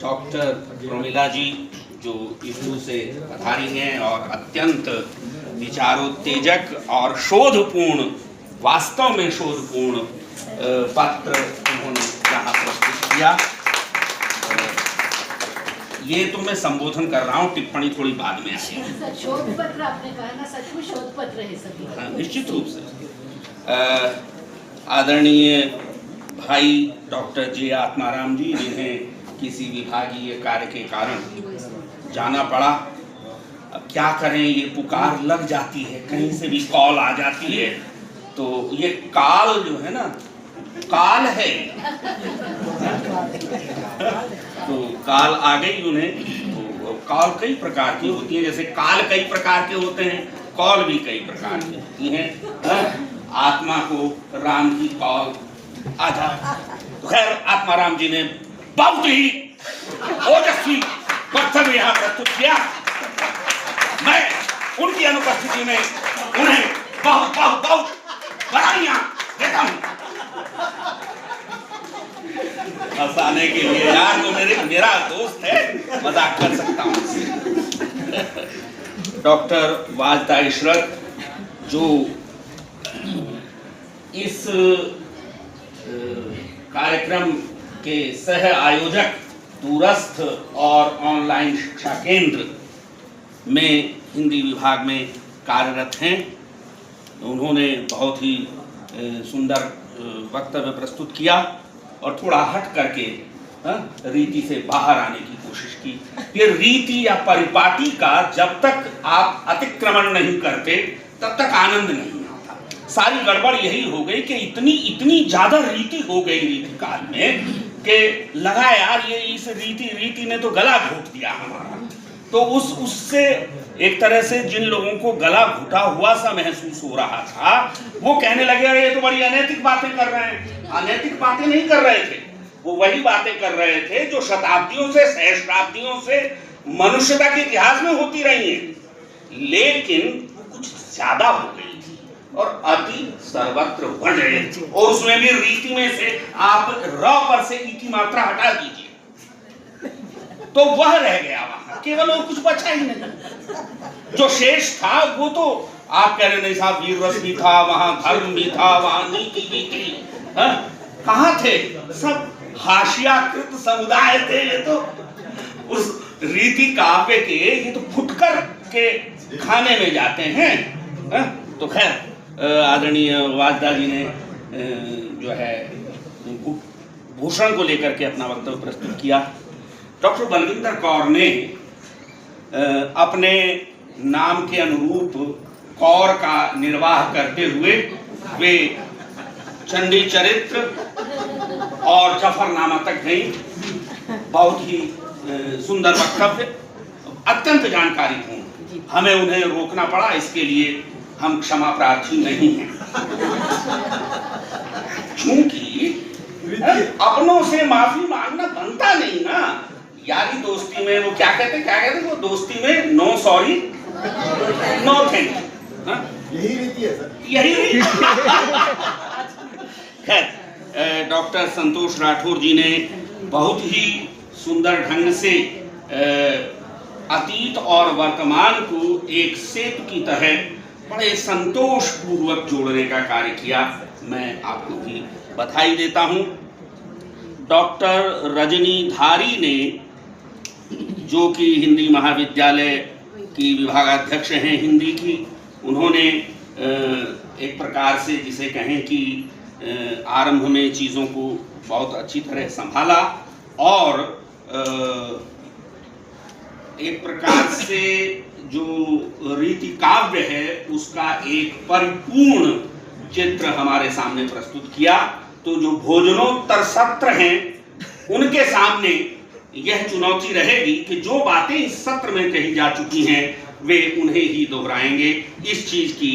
Doctor Pramila जी जो इफ्लू से पधारी हैं और अत्यंत विचारोत्तेजक और शोधपूर्ण, वास्तव में शोधपूर्ण पत्र उन्होंने यहाँ प्रस्तुत किया। ये तो मैं संबोधन कर रहा हूँ, टिप्पणी थोड़ी बाद में आएगी। शोध पत्र आपने कहा ना, सचमुच शोध पत्र है सभी। निश्चित रूप से आदरणीय भाई डॉक्टर जे आत्माराम जी, जिन्हें किसी विभागीय कार्य के कारण जाना पड़ा। अब क्या करें, ये पुकार लग जाती है, कहीं से भी कॉल आ जाती है, तो ये काल जो है ना, काल है तो काल आ गई उन्हें। तो काल कई प्रकार की होती है, जैसे काल कई प्रकार के होते हैं, कॉल भी कई प्रकार की होती हैं। आत्मा को राम की कॉल आ जाए। तो खैर आत्माराम जी ने बहुत ही ओजस्वी वक्तव्य यहाँ प्रस्तुत किया। मैं उनकी अनुपस्थिति में उन्हें बहुत बहुत बहुत बधाइयां देता हूँ। हंसाने के लिए यार, तो मेरा दोस्त है, मजाक कर सकता हूँ। डॉक्टर वाजदा इशरत जो इस कार्यक्रम के सह आयोजक, दूरस्थ और ऑनलाइन शिक्षा केंद्र में हिंदी विभाग में कार्यरत हैं, उन्होंने बहुत ही सुंदर वक्तव्य प्रस्तुत किया और थोड़ा हट करके रीति से बाहर आने की कोशिश की। ये रीति या परिपाटी का जब तक आप अतिक्रमण नहीं करते तब तक आनंद नहीं आता। सारी गड़बड़ यही हो गई कि इतनी ज्यादा रीति हो गई रीति काल में कि लगा यार ये इस रीति ने तो गला घोट दिया हमारा। तो उससे एक तरह से जिन लोगों को गला घुटा हुआ सा महसूस हो रहा था, वो कहने लगे अरे ये तो बड़ी अनैतिक बातें कर रहे हैं। अनैतिक बातें नहीं कर रहे थे, वो वही बातें कर रहे थे जो शताब्दियों से, सहस्राब्दियों से मनुष्यता के इतिहास में होती रही हैं, लेकिन वो कुछ ज्यादा हो गई थी और अति सर्वत्र बढ़ रही थी। और उसमें भी रीति में से आप र पर से ई की मात्रा हटा दीजिए तो वह रह गया वहां, केवल और कुछ बचा ही नहीं। जो शेष था वो तो आप कह रहे नहीं साहब, वीर रस भी था वहां, धर्म भी था वहां, नीति भी थी। कहां थे? सब हाशियाकृत समुदाय थे। ये तो उस रीति काव्य के ये तो फुटकर के खाने में जाते हैं। तो खैर आदरणीय वाजदा जी ने जो है भूषण को लेकर के अपना वक्तव्य प्रस्तुत किया। डॉक्टर बलविंदर कौर ने अपने नाम के अनुरूप कौर का निर्वाह करते हुए वे चंडी चरित्र और जफरनामा तक गई। बहुत ही सुंदर वक्तव्य, अत्यंत जानकारीपूर्ण। हमें उन्हें रोकना पड़ा, इसके लिए हम क्षमा प्रार्थी नहीं हैं, क्योंकि अपनों से माफी मांगना बनता नहीं ना। यारी दोस्ती में वो क्या कहते वो दोस्ती में no sorry no thank you, यही रीति है सर, यही रीति। खैर डॉक्टर संतोष राठौर जी ने बहुत ही सुंदर ढंग से अतीत और वर्तमान को एक सेतु की तरह बड़े संतोष पूर्वक जोड़ने का कार्य किया। मैं आपको भी बधाई देता हूं। डॉक्टर रजनी धारी ने, जो कि हिंदी महाविद्यालय की विभागाध्यक्ष हैं हिंदी की, उन्होंने एक प्रकार से जिसे कहें कि आरंभ में चीज़ों को बहुत अच्छी तरह संभाला और एक प्रकार से जो रीति काव्य है उसका एक परिपूर्ण चित्र हमारे सामने प्रस्तुत किया। तो जो भोजनोत्तर सत्र हैं उनके सामने यह चुनौती रहेगी कि जो बातें इस सत्र में कही जा चुकी हैं वे उन्हें ही दोहराएंगे। इस चीज की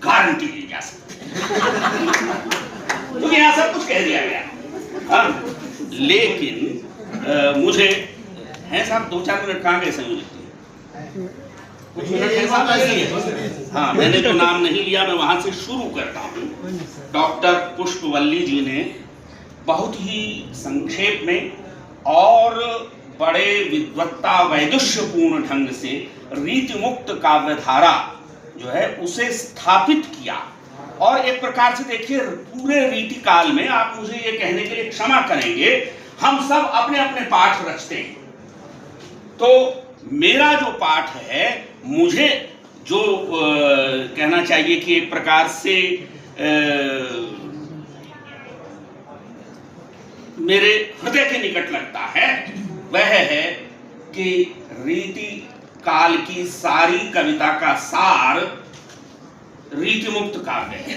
गारंटी दी जा सकती है, क्योंकि यहाँ सब कुछ कह दिया गया। लेकिन मुझे है साहब 2-4 मिनट कहाँ गए संयोजित? हाँ, मैंने जो नाम नहीं लिया मैं वहां से शुरू करता हूँ। डॉक्टर पुष्पवल्ली जी ने बहुत ही संक्षेप में और बड़े विद्वत्ता वैदुष्यपूर्ण ढंग से रीति मुक्त काव्यधारा जो है उसे स्थापित किया। और एक प्रकार से देखिए, पूरे रीति काल में आप मुझे ये कहने के लिए क्षमा करेंगे, हम सब अपने अपने पाठ रचते हैं। तो मेरा जो पाठ है, मुझे जो कहना चाहिए कि एक प्रकार से मेरे हृदय के निकट लगता है, वह है कि रीति काल की सारी कविता का सार रीति मुक्त काव्य है।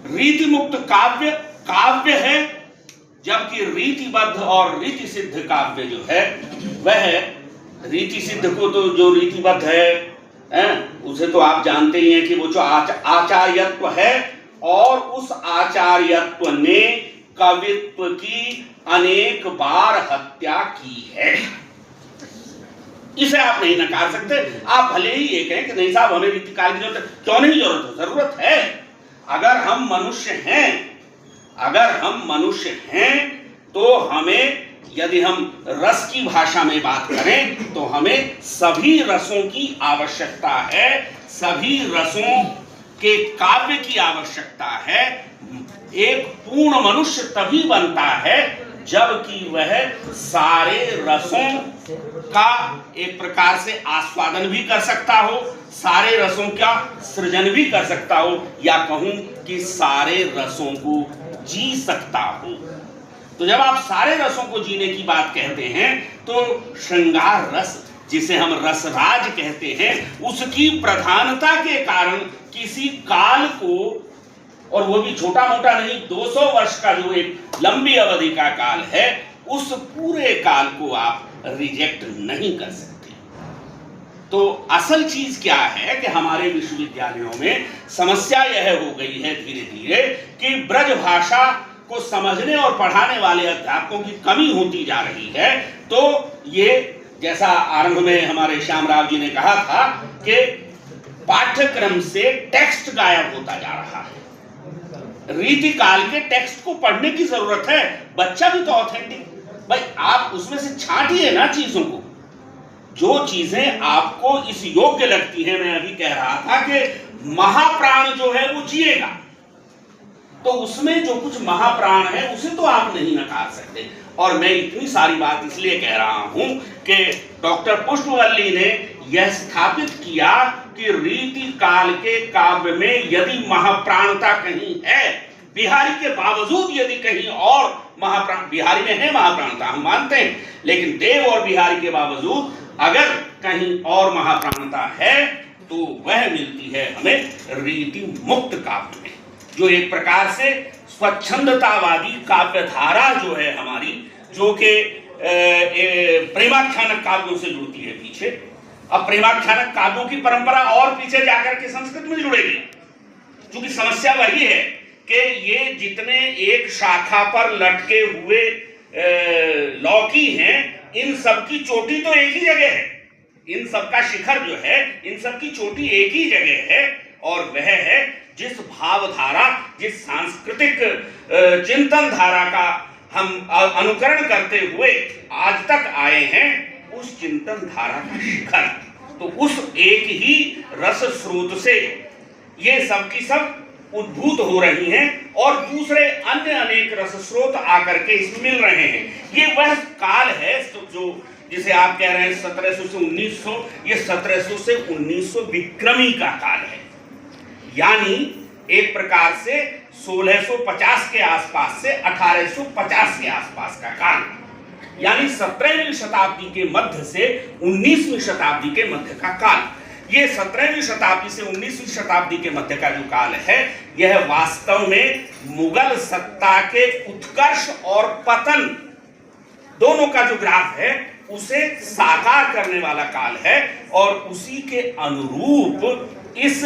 रीति मुक्त काव्य काव्य है, जबकि रीतिबद्ध और रीति सिद्ध काव्य जो है वह रीति सिद्ध को तो जो रीतिबद्ध है उसे तो आप जानते ही हैं कि वो जो आचार्यत्व है, और उस आचार्यत्व ने कवित्व की अनेक बार हत्या की है। इसे आप नहीं नकार सकते। आप भले ही ये कहें कि नहीं साहब हमें रीति काल की जरूरत है, क्यों नहीं जरूरत है, जरूरत है। अगर हम मनुष्य हैं तो हमें, यदि हम रस की भाषा में बात करें तो हमें सभी रसों की आवश्यकता है, सभी रसों के काव्य की आवश्यकता है। एक पूर्ण मनुष्य तभी बनता है जबकि वह सारे रसों का एक प्रकार से आस्वादन भी कर सकता हो, सारे रसों का सृजन भी कर सकता हो, या कहूं कि सारे रसों को जी सकता हो। तो जब आप सारे रसों को जीने की बात कहते हैं तो श्रृंगार रस, जिसे हम रसराज कहते हैं, उसकी प्रधानता के कारण किसी काल को, और वो भी छोटा मोटा नहीं, 200 वर्ष का जो एक लंबी अवधि का काल है, उस पूरे काल को आप रिजेक्ट नहीं कर सकते। तो असल चीज क्या है कि हमारे विश्वविद्यालयों में समस्या यह हो गई है धीरे धीरे कि ब्रज भाषा को समझने और पढ़ाने वाले अध्यापकों की कमी होती जा रही है। तो ये जैसा आरंभ में हमारे श्यामराव जी ने कहा था कि पाठ्यक्रम से टेक्स्ट गायब होता जा रहा है। रीति काल के टेक्स्ट को पढ़ने की जरूरत है। बच्चा भी तो ऑथेंटिक, भाई आप उसमें से छांटिए ना चीजों को, जो चीजें आपको इस योग्य लगती है। मैं अभी कह रहा था कि महाप्राण जो है वो जिएगा, तो उसमें जो कुछ महाप्राण है उसे तो आप नहीं नकार सकते। और मैं इतनी सारी बात इसलिए कह रहा हूं कि डॉक्टर पुष्पवल्ली ने यह स्थापित किया कि रीति काल के काव्य में यदि महाप्राणता कहीं है, बिहारी के बावजूद यदि कहीं और महाप्राण, बिहारी में है महाप्राणता हम मानते हैं, लेकिन देव और बिहारी के बावजूद अगर कहीं और महाप्राणता है तो वह मिलती है हमें रीति मुक्त काव्य में, जो एक प्रकार से स्वच्छंदतावादी काव्यधारा जो है हमारी, जो कि प्रेमाख्यानक काव्यों से जुड़ती है पीछे। अब प्रेमाख्यानक काव्यों की परंपरा और पीछे जाकर के संस्कृत में जुड़ेगी, क्योंकि समस्या वही है कि ये जितने एक शाखा पर लटके हुए लौकी हैं, इन सब की चोटी तो एक ही जगह है, इन सब का शिखर जो है, इन सब की चोटी एक ही जगह है, और वह है जिस भावधारा, जिस सांस्कृतिक चिंतन धारा का हम अनुकरण करते हुए आज तक आए हैं, उस चिंतन धारा का शिखर। तो उस एक ही रस स्रोत से ये सब की सब उद्भूत हो रही हैं, और दूसरे अन्य अनेक रस स्रोत आकर के इसमें मिल रहे हैं। ये वह काल है जो जिसे आप कह रहे हैं 1700 से 1900, ये 1700 से 1900 विक्रमी का काल है, यानी एक प्रकार से 1650 के आसपास से 1850 के आसपास का काल, यानी 17वीं शताब्दी के मध्य से 19वीं शताब्दी के मध्य का काल। ये 17वीं शताब्दी से 19वीं शताब्दी के मध्य का जो काल है, यह वास्तव में मुगल सत्ता के उत्कर्ष और पतन दोनों का जो ग्राफ है उसे साकार करने वाला काल है। और उसी के अनुरूप इस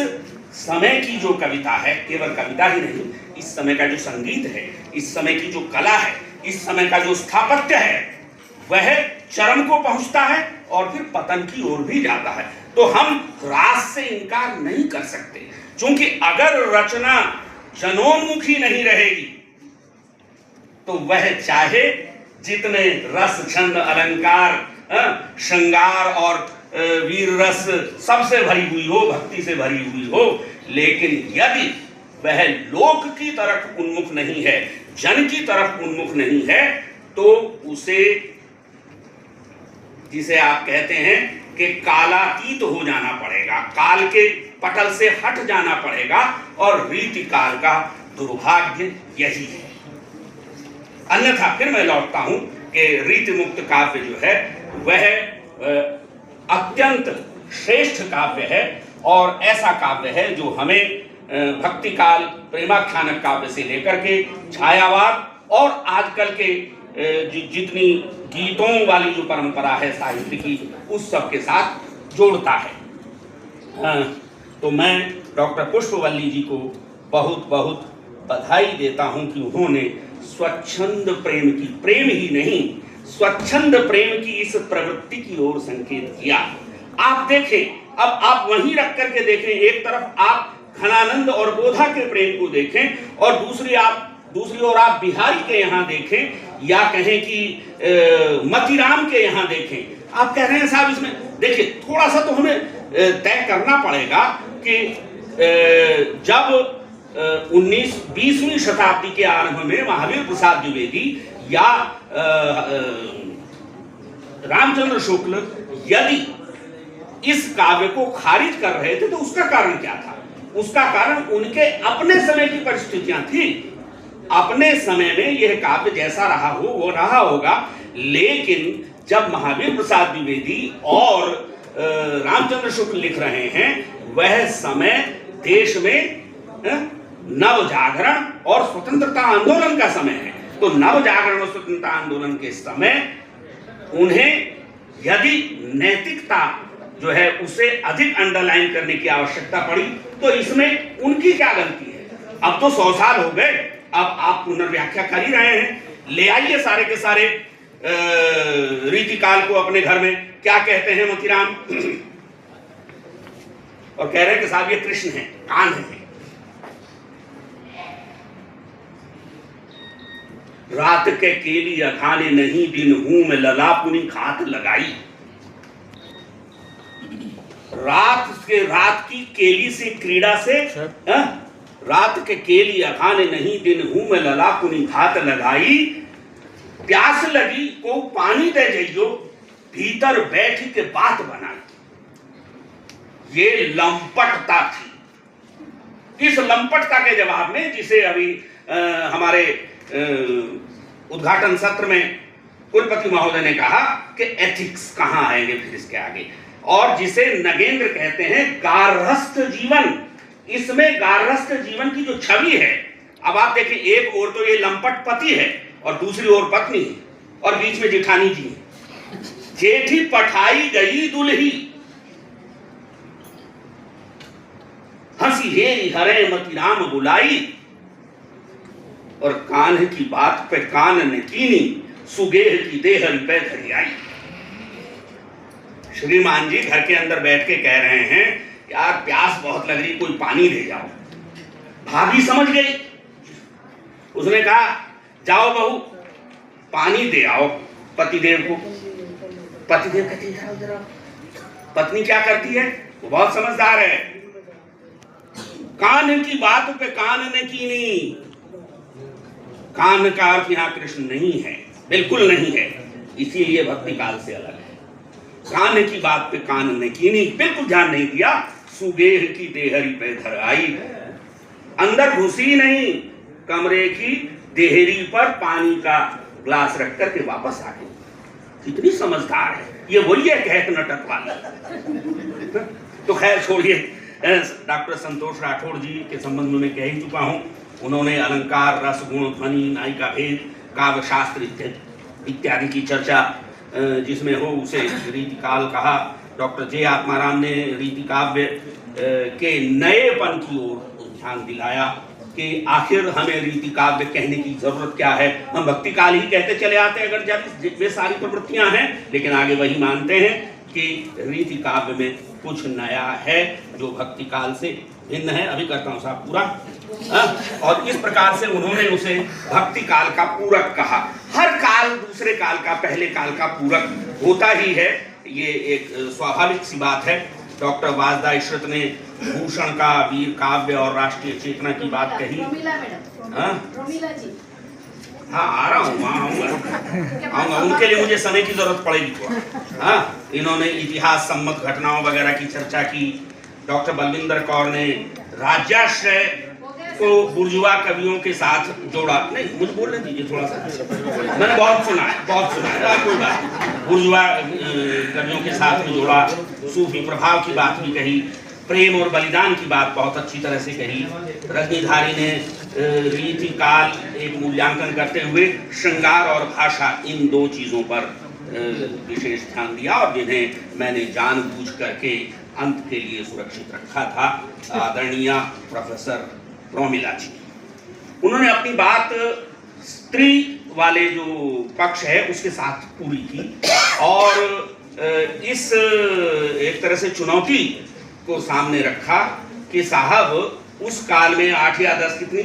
समय की जो कविता है, केवल कविता ही नहीं, इस समय का जो संगीत है, इस समय की जो कला है, इस समय का जो स्थापत्य है, वह चरम को पहुंचता है और फिर पतन की ओर भी जाता है। तो हम रास से इनकार नहीं कर सकते, क्योंकि अगर रचना जनोन्मुखी नहीं रहेगी तो वह चाहे जितने रस छंद अलंकार श्रृंगार और वीर रस सबसे भरी हुई हो, भक्ति से भरी हुई हो, लेकिन यदि वह लोक की तरफ उन्मुख नहीं है, जन की तरफ उन्मुख नहीं है, तो उसे, जिसे आप कहते हैं कि कालातीत हो जाना पड़ेगा, काल के पटल से हट जाना पड़ेगा, और रीति काल का दुर्भाग्य यही है। अन्यथा फिर मैं लौटता हूं कि रीति मुक्त काव्य जो है वह अत्यंत श्रेष्ठ काव्य है, और ऐसा काव्य है जो हमें भक्ति काल प्रेमाख्यानक काव्य से लेकर के छायावाद और आजकल के जितनी गीतों वाली जो परंपरा है साहित्य की, उस सब के साथ जोड़ता है। तो मैं डॉक्टर पुष्पवल्ली जी को बहुत बहुत बधाई देता हूं कि उन्होंने स्वच्छंद प्रेम की, प्रेम ही नहीं, स्वच्छंद प्रेम की इस प्रवृत्ति की ओर संकेत किया। आप देखें, अब आप वहीं रख करके देखें, एक तरफ आप घनानंद और बोधा के प्रेम को देखें, और दूसरी ओर आप बिहारी के यहाँ देखें, या कहें कि मतीराम के यहाँ देखें। आप कह रहे हैं साहब इसमें देखिए, थोड़ा सा तो हमें तय करना पड़ेगा कि जब 19-20वीं शताब्दी के आरंभ में महावीर प्रसाद द्विवेदी या रामचंद्र शुक्ल यदि इस काव्य को खारिज कर रहे थे, तो उसका कारण क्या था? उसका कारण उनके अपने समय की परिस्थितियां थी। अपने समय में यह काव्य जैसा रहा हो वो रहा होगा, लेकिन जब महावीर प्रसाद द्विवेदी और रामचंद्र शुक्ल लिख रहे हैं, वह समय देश में नव जागरण और स्वतंत्रता आंदोलन का समय है। तो नव जागरण और स्वतंत्रता आंदोलन के समय उन्हें यदि नैतिकता जो है उसे अधिक अंडरलाइन करने की आवश्यकता पड़ी, तो इसमें उनकी क्या गलती है? अब तो 100 साल हो गए, अब आप पुनर्व्याख्या कर ही रहे हैं, ले आइए सारे के सारे रीति काल को अपने घर में। क्या कहते हैं मोतीराम? और कह रहे हैं कि साहब ये कृष्ण है, कान है। रात के केली अखाने नहीं, दिन हूं मैं ललापुनी खात लगाई। रात की केली से, क्रीड़ा से, रात के केली अखाने नहीं, दिन हूं मैं ललापुनी खात लगाई। प्यास लगी को पानी दे जइयो, भीतर बैठ के बात बनाई। ये लंपटता थी। इस लंपटता के जवाब में, जिसे अभी हमारे उद्घाटन सत्र में कुलपति महोदय ने कहा कि एथिक्स कहां आएंगे फिर इसके आगे, और जिसे नगेंद्र कहते हैं गारहस्थ जीवन। इसमें गारहस्थ जीवन की जो छवि है, अब आप देखिए, एक ओर तो ये लंपट पति है और दूसरी ओर पत्नी है, और बीच में जेठानी जी है। जेठी पठाई गई दुल्ही, हंसी हेरी हरे मतीराम बुलाई। और कान्ह की बात पे कान ने कीनी, सुगेह की देहरी पे धरी आई। श्रीमान जी घर के अंदर बैठ के कह रहे हैं, यार प्यास बहुत लग रही, कोई पानी दे जाओ। भाभी समझ गई, उसने कहा जाओ बहू पानी दे आओ पतिदेव को। पतिदेव कहती है, पत्नी क्या करती है? वो बहुत समझदार है। कान की बात पे कान ने कीनी। कान का अर्थ यहाँ कृष्ण नहीं है, बिल्कुल नहीं है, इसीलिए भक्ति काल से अलग है। कान की बात पे कान ने कीनी, बिल्कुल ध्यान नहीं दिया। सुगेह की देहरी पे धर आई, अंदर घुसी नहीं, कमरे की देहरी पर पानी का ग्लास रख करके वापस आ गई। कितनी समझदार है ये, वही है कहत नटक वाला। तो खैर छोड़िए, डॉक्टर संतोष राठौड़ जी के संबंध में मैं कह ही चुका हूँ। उन्होंने अलंकार, रस, गुण, ध्वनि, नायिका भेद, काव्य शास्त्र इत्यादि की चर्चा जिसमें हो उसे रीति काल कहा। डॉक्टर जे आत्माराम ने रीति काव्य के नएपन की ओर ध्यान दिलाया कि आखिर हमें रीति काव्य कहने की जरूरत क्या है। हम भक्ति काल ही कहते चले आते हैं, अगर जब वे सारी प्रवृत्तियां हैं, लेकिन आगे वही मानते हैं कि रीति काव्य में कुछ नया है जो भक्ति काल से भिन्न है, अभी करता हूँ साहब पूरा। और इस प्रकार से उन्होंने उसे भक्ति काल का पूरक कहा। हर काल दूसरे काल का, पहले काल का पूरक होता ही है, ये एक स्वाभाविक सी बात है। डॉक्टर वासदा इशरत ने भूषण का, वीर काव्य और राष्ट्रीय चेतना की बात कही। प्रोमिला जी, हाँ आ रहा हूँ, वहाँ आऊँगा, उनके लिए मुझे समय की जरूरत पड़ेगी थोड़ा। हाँ, इन्होंने इतिहास सम्मत घटनाओं वगैरह की चर्चा की। डॉक्टर बलविंदर कौर ने राज्याश्रय को बुर्जुआ कवियों के साथ जोड़ा। नहीं, मुझे बोलने दीजिए थोड़ा सा, मैंने बहुत सुना है, कोई बात। बुर्जुआ कवियों के साथ में जोड़ा, सूफी प्रभाव की बात भी कही, प्रेम और बलिदान की बात बहुत अच्छी तरह से कही। रजनीधारी ने रीति काल एक मूल्यांकन करते हुए श्रृंगार और भाषा, इन दो चीजों पर विशेष ध्यान दिया और जिन्हें मैंने जानबूझ करके अंत के लिए सुरक्षित रखा था। आदरणीय प्रोफेसर प्रोमिला जी, उन्होंने अपनी बात स्त्री वाले जो पक्ष है उसके साथ पूरी की और इस एक तरह से चुनौती को सामने रखा कि साहब उस काल में 8 या 10 कितनी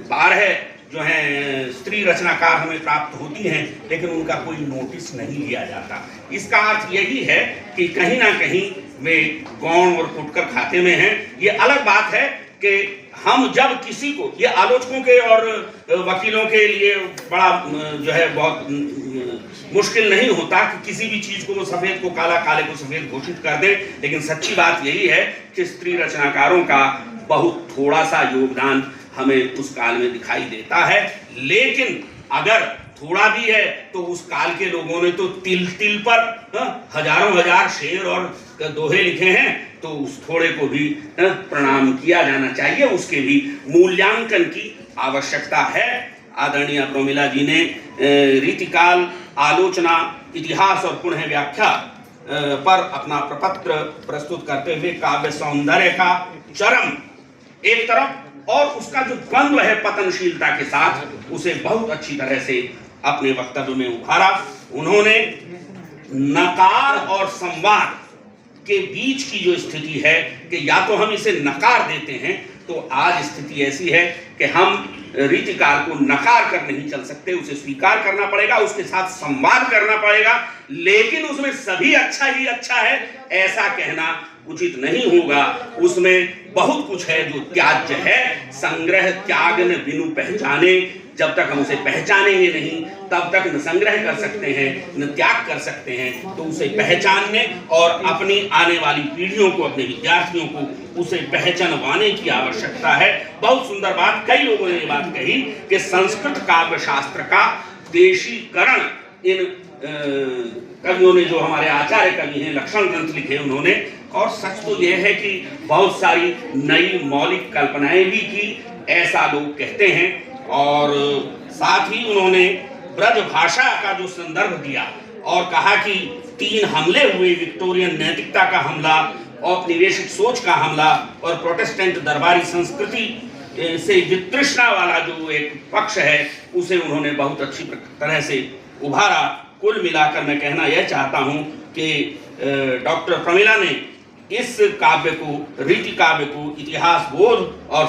12 जो हैं स्त्री रचनाकार हमें प्राप्त होती हैं, लेकिन उनका कोई नोटिस नहीं लिया जाता। इसका अर्थ यही है कि कहीं ना कहीं वे गौण और फुटकर खाते में हैं। ये अलग बात है कि हम जब किसी को, ये आलोचकों के और वकीलों के लिए बड़ा जो है बहुत मुश्किल नहीं होता कि किसी भी चीज को वो सफेद को काला, काले को सफेद घोषित कर दे, लेकिन सच्ची बात यही है कि स्त्री रचनाकारों का बहुत थोड़ा सा योगदान हमें उस काल में दिखाई देता है। लेकिन अगर थोड़ा भी है तो उस काल के लोगों ने तो तिल तिल पर हजारों हजार शेर और दोहे लिखे हैं, तो उस थोड़े को भी प्रणाम किया जाना चाहिए, उसके भी मूल्यांकन की आवश्यकता है। आदरणीय प्रोमिला जी ने रीतिकाल, आलोचना, इतिहास और पुनः व्याख्या पर अपना प्रपत्र प्रस्तुत करते हुए काव्य सौंदर्य का चरम एक तरफ और उसका जो द्वंद्व है पतनशीलता के साथ, उसे बहुत अच्छी तरह से अपने वक्तव्य में उभारा। उन्होंने नकार और संवाद के बीच की जो स्थिति है कि या तो हम इसे नकार देते हैं, तो आज स्थिति ऐसी है कि हम रीतिकाल को नकार कर नहीं चल सकते, उसे स्वीकार करना पड़ेगा, उसके साथ संवाद करना पड़ेगा, लेकिन उसमें सभी अच्छा ही अच्छा है ऐसा कहना उचित नहीं होगा। उसमें बहुत कुछ है जो त्याज्य है। संग्रह त्याग न बिनु पहचाने, जब तक हम उसे पहचानेंगे नहीं तब तक न संग्रह कर सकते हैं न त्याग कर सकते हैं। तो उसे पहचानने और अपनी आने वाली पीढ़ियों को, अपने विद्यार्थियों को उसे पहचानवाने की आवश्यकता है। बहुत सुंदर बात, कई लोगों ने ये बात कही कि संस्कृत काव्य शास्त्र का देशीकरण इन कवियों ने, जो हमारे आचार्य कवि हैं, लक्षण ग्रंथ लिखे उन्होंने, और सच तो यह है कि बहुत सारी नई मौलिक कल्पनाएं भी की, ऐसा लोग कहते हैं। और साथ ही उन्होंने ब्रज भाषा का जो संदर्भ दिया और कहा कि 3 हमले हुए, विक्टोरियन नैतिकता का हमला, औपनिवेशिक सोच का हमला और प्रोटेस्टेंट दरबारी संस्कृति से वितृष्णा वाला जो एक पक्ष है, उसे उन्होंने बहुत अच्छी तरह से उभारा। कुल मिलाकर मैं कहना यह चाहता हूं कि डॉक्टर प्रोमिला ने इस काव्य को, रीति काव्य को इतिहास बोध और